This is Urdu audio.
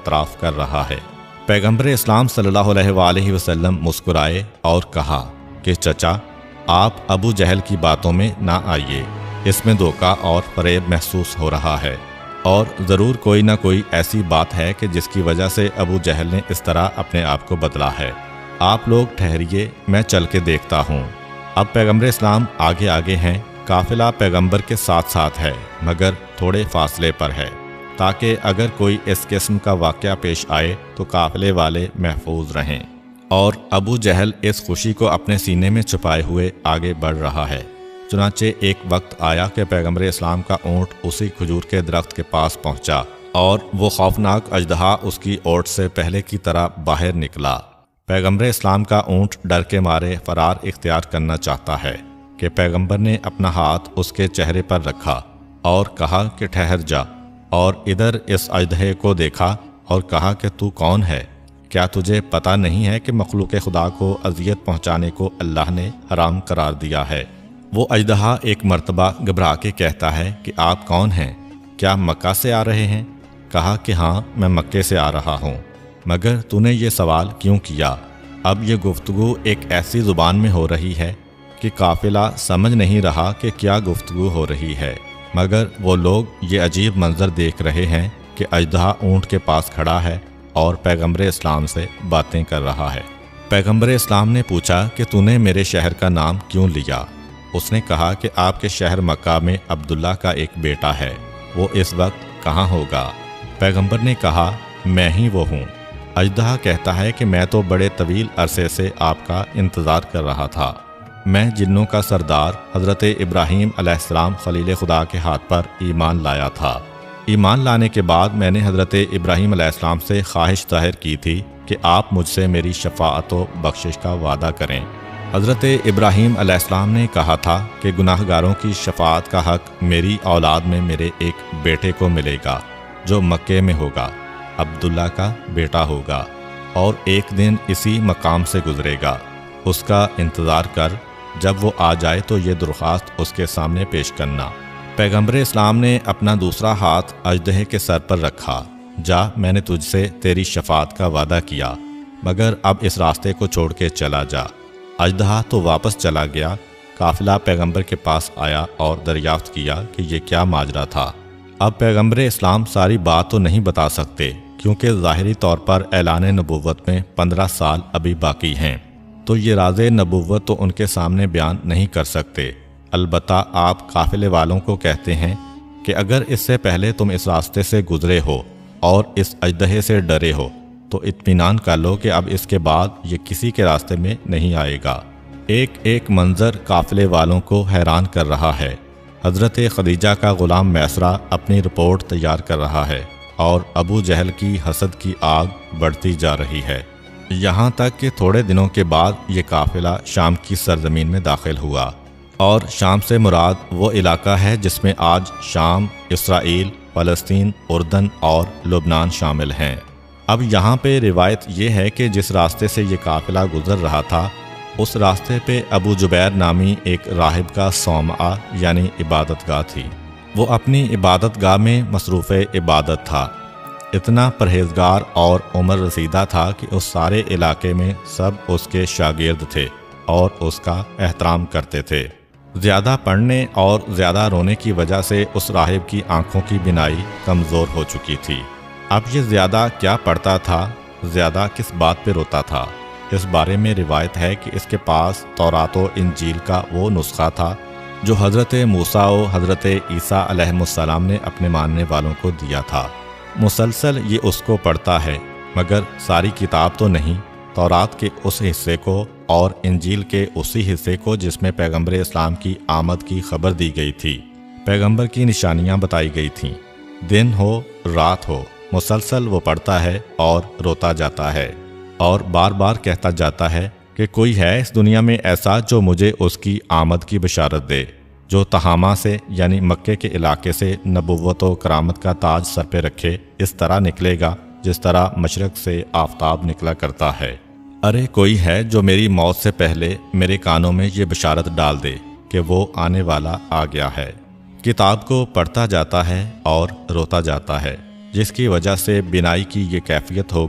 اعتراف کر رہا ہے۔ پیغمبر اسلام صلی اللہ علیہ وآلہ وسلم مسکرائے اور کہا کہ چچا، آپ ابو جہل کی باتوں میں نہ آئیے، اس میں دھوکہ اور فریب محسوس ہو رہا ہے، اور ضرور کوئی نہ کوئی ایسی بات ہے کہ جس کی وجہ سے ابو جہل نے اس طرح اپنے آپ کو بدلا ہے۔ آپ لوگ ٹھہریے، میں چل کے دیکھتا ہوں۔ اب پیغمبر اسلام آگے آگے ہیں، قافلہ پیغمبر کے ساتھ ساتھ ہے مگر تھوڑے فاصلے پر ہے، تاکہ اگر کوئی اس قسم کا واقعہ پیش آئے تو قافلے والے محفوظ رہیں۔ اور ابو جہل اس خوشی کو اپنے سینے میں چھپائے ہوئے آگے بڑھ رہا ہے۔ چنانچہ ایک وقت آیا کہ پیغمبر اسلام کا اونٹ اسی کھجور کے درخت کے پاس پہنچا، اور وہ خوفناک اژدہا اس کی اوٹ سے پہلے کی طرح باہر نکلا۔ پیغمبر اسلام کا اونٹ ڈر کے مارے فرار اختیار کرنا چاہتا ہے کہ پیغمبر نے اپنا ہاتھ اس کے چہرے پر رکھا اور کہا کہ ٹھہر جا، اور ادھر اس اژدہے کو دیکھا اور کہا کہ تو کون ہے؟ کیا تجھے پتہ نہیں ہے کہ مخلوق خدا کو اذیت پہنچانے کو اللہ نے حرام قرار دیا ہے؟ وہ اژدہا ایک مرتبہ گھبرا کے کہتا ہے کہ آپ کون ہیں؟ کیا مکہ سے آ رہے ہیں؟ کہا کہ ہاں، میں مکے سے آ رہا ہوں۔ مگر تو نے یہ سوال کیوں کیا؟ اب یہ گفتگو ایک ایسی زبان میں ہو رہی ہے کہ قافلہ سمجھ نہیں رہا کہ کیا گفتگو ہو رہی ہے، مگر وہ لوگ یہ عجیب منظر دیکھ رہے ہیں کہ اژدہا اونٹ کے پاس کھڑا ہے اور پیغمبر اسلام سے باتیں کر رہا ہے۔ پیغمبر اسلام نے پوچھا کہ تو نے میرے شہر کا نام کیوں لیا؟ اس نے کہا کہ آپ کے شہر مکہ میں عبداللہ کا ایک بیٹا ہے، وہ اس وقت کہاں ہوگا؟ پیغمبر نے کہا میں ہی وہ ہوں۔ اژدہا کہتا ہے کہ میں تو بڑے طویل عرصے سے آپ کا انتظار کر رہا تھا۔ میں جنوں کا سردار حضرت ابراہیم علیہ السلام خلیل خدا کے ہاتھ پر ایمان لایا تھا۔ ایمان لانے کے بعد میں نے حضرت ابراہیم علیہ السلام سے خواہش ظاہر کی تھی کہ آپ مجھ سے میری شفاعت و بخشش کا وعدہ کریں۔ حضرت ابراہیم علیہ السلام نے کہا تھا کہ گناہ گاروں کی شفاعت کا حق میری اولاد میں میرے ایک بیٹے کو ملے گا جو مکے میں ہوگا، عبداللہ کا بیٹا ہوگا، اور ایک دن اسی مقام سے گزرے گا۔ اس کا انتظار کر، جب وہ آ جائے تو یہ درخواست اس کے سامنے پیش کرنا۔ پیغمبر اسلام نے اپنا دوسرا ہاتھ اژدہے کے سر پر رکھا۔ جا، میں نے تجھ سے تیری شفاعت کا وعدہ کیا، مگر اب اس راستے کو چھوڑ کے چلا جا۔ اژدہا تو واپس چلا گیا۔ قافلہ پیغمبر کے پاس آیا اور دریافت کیا کہ یہ کیا ماجرا تھا۔ اب پیغمبر اسلام ساری بات تو نہیں بتا سکتے، کیونکہ ظاہری طور پر اعلان نبوت میں 15 سال ابھی باقی ہیں، تو یہ راز نبوت تو ان کے سامنے بیان نہیں کر سکتے۔ البتہ آپ قافلے والوں کو کہتے ہیں کہ اگر اس سے پہلے تم اس راستے سے گزرے ہو اور اس اژدہے سے ڈرے ہو تو اطمینان کر لو کہ اب اس کے بعد یہ کسی کے راستے میں نہیں آئے گا۔ ایک ایک منظر قافلے والوں کو حیران کر رہا ہے۔ حضرت خدیجہ کا غلام میسرہ اپنی رپورٹ تیار کر رہا ہے، اور ابو جہل کی حسد کی آگ بڑھتی جا رہی ہے، یہاں تک کہ تھوڑے دنوں کے بعد یہ قافلہ شام کی سرزمین میں داخل ہوا۔ اور شام سے مراد وہ علاقہ ہے جس میں آج شام، اسرائیل، فلسطین، اردن اور لبنان شامل ہیں۔ اب یہاں پہ روایت یہ ہے کہ جس راستے سے یہ قافلہ گزر رہا تھا، اس راستے پہ ابو جبیر نامی ایک راہب کا صومعہ یعنی عبادت گاہ تھی۔ وہ اپنی عبادت گاہ میں مصروف عبادت تھا، اتنا پرہیزگار اور عمر رسیدہ تھا کہ اس سارے علاقے میں سب اس کے شاگرد تھے اور اس کا احترام کرتے تھے۔ زیادہ پڑھنے اور زیادہ رونے کی وجہ سے اس راہب کی آنکھوں کی بینائی کمزور ہو چکی تھی۔ اب یہ زیادہ کیا پڑھتا تھا، زیادہ کس بات پہ روتا تھا؟ اس بارے میں روایت ہے کہ اس کے پاس تورات و انجیل کا وہ نسخہ تھا جو حضرت موسیٰ و حضرت عیسیٰ علیہ السلام نے اپنے ماننے والوں کو دیا تھا۔ مسلسل یہ اس کو پڑھتا ہے، مگر ساری کتاب تو نہیں، تورات کے اس حصے کو اور انجیل کے اسی حصے کو جس میں پیغمبر اسلام کی آمد کی خبر دی گئی تھی، پیغمبر کی نشانیاں بتائی گئی تھیں۔ دن ہو رات ہو، مسلسل وہ پڑھتا ہے اور روتا جاتا ہے، اور بار بار کہتا جاتا ہے کہ کوئی ہے اس دنیا میں ایسا جو مجھے اس کی آمد کی بشارت دے، جو تہامہ سے یعنی مکے کے علاقے سے نبوت و کرامت کا تاج سر پہ رکھے، اس طرح نکلے گا جس طرح مشرق سے آفتاب نکلا کرتا ہے۔ ارے کوئی ہے جو میری موت سے پہلے میرے کانوں میں یہ بشارت ڈال دے کہ وہ آنے والا آ گیا ہے۔ کتاب کو پڑھتا جاتا ہے اور روتا جاتا ہے۔ جس کی وجہ سے بینائی کی یہ کیفیت ہو